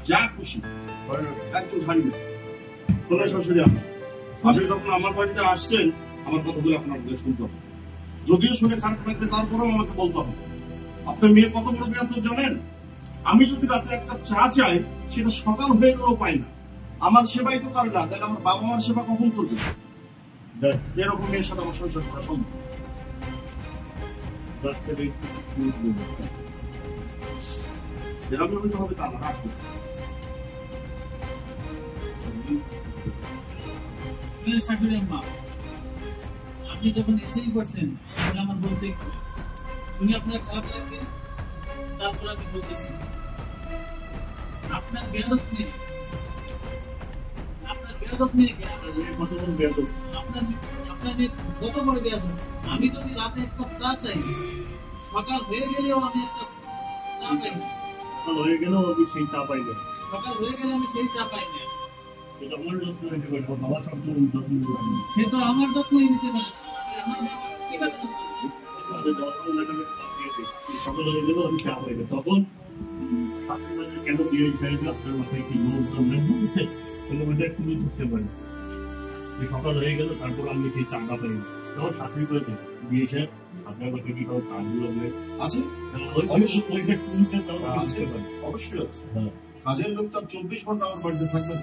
যা খুশি একদম ছাড়ি না। শ্বশুরি আপনি যখন আমার বাড়িতে আসছেন আমার কথাগুলো আপনার শুনতে হবে, যদিও শুনে খারাপ লাগবে তারপরেও আমাকে বলতে হবে। আপনার মেয়ে কত বড় বেয়াদব জানেন? আমি যদি রাতে এক কাপ চা চাই সেটা সকাল হয়ে গেলেও পাই না। আমার সেবাই তো করে না, তাহলে আমার বাবা মার সেবা কখন করবে? এরকম মেয়ের সাথে আমার সংসার করা সম্ভব? এরকম হইতে হবে তা না। শাশুড়ি মা, আপনি যখন এসেই করছেন তাহলে আমার বলতেই হবে। শুনি আপনার খারাপ লাগবে, তারপর আমি বলতেছি আপনার বেয়াদব নেই, আপনার বেয়াদব নেই। আপনার মেয়ে কত বড় বেয়াদব? আমি যদি রাতে এক কাপ চা চাই, সকাল হয়ে গেলেও আমি একটা চা পাই না। সকাল হয়ে গেলেও আমি সেই চা পাই না। সকাল হয়ে গেলে আমি সেই চা পাই না। সেটা আমার যত্ন নিতে পারবো, আমার সব যত্ন নিতে পারবো। সে তো আমার যত্নই নিতে পারে না। আমার কিভাবে যত্ন নিব? সকাল হয়ে গেলেও আমি চা পাই না। তখন শাশুড়ি কেন বিয়ে চাইবে আপনার মাথায় কি একটু ধরতে পারি যে সকাল হয়ে গেল তারপর আমি সেই চাটা পাই না। তখন শাশুড়ি করেছে বিয়ে সাহেব আপনার মাথায় কি কারো চাগুলো আছে? অবশ্যই আছে। কাজের লোক তো 24 ঘন্টা আমার বাড়িতে থাকবে।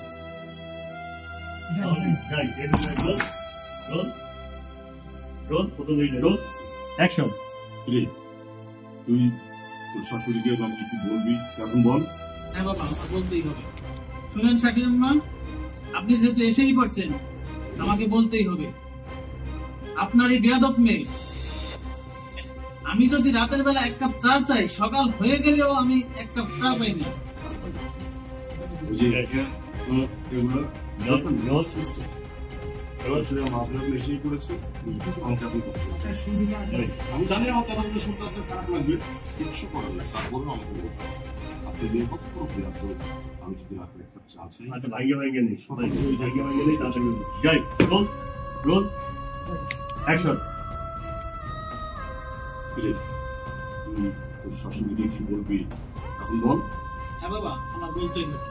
তুই তোর শাশুড়িকে কিছু বলবি এখন বল। হ্যাঁ বাবা, আমার বলতেই হবে। শুনেন শাশুড়ি মা, আপনি যেহেতু এসেই পড়ছেন আমাকে বলতেই হবে। আপনার এই বেয়াদব মেয়ে, আমি যদি রাতের বেলা এক কাপ চা চাই, সকাল হয়ে গেলেও আমি এক কাপ চা পাই না। আমি জানি আমার কথাগুলো শুনতে আপনার খারাপ লাগবে, কিছু করার নাই, তারপরেও আমাকে বলতে হবে আপনি বিয়ে কত বড় বেয়াদব। আমি যদি রাতে এক কাপ চা চাই, আচ্ছা ভাইয়া ভাইয়া নেই, সবাই ভাইয়া ভাইয়া নেই, তাড়াতাড়ি যাই। Roll roll action. তুই তোর শাশুড়িকে কি বলবি এখন বল। হ্যাঁ বাবা, আমার বলতেই হবে।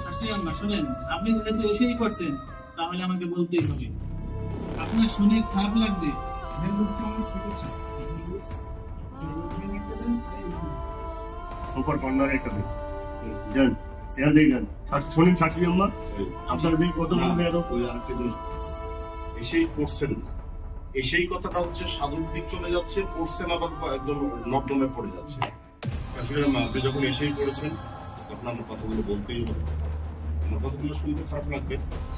শাশুড়ি আম্মা শুনেন, আপনি যেহেতু এসেই পড়ছেন তাহলে আমাকে বলতেই হবে। আপনার শুনে খারাপ লাগবে, সুপার কর্নার একটা দিন যান, শেয়ার দিয়ে যান। শোনেন শাশুড়ি আম্মা, আপনার মেয়ে কত এসেই পড়ছেন না, এসেই কথাটা হচ্ছে সাধুর দিক চলে যাচ্ছে, পড়ছেন আবার একদম নর্দমে পড়ে যাচ্ছে। আপনি যখন এসেই পড়েছেন তখন আমার কথাগুলো বলতেই হবে। আমার কথাগুলো শুনতে খারাপ লাগবে,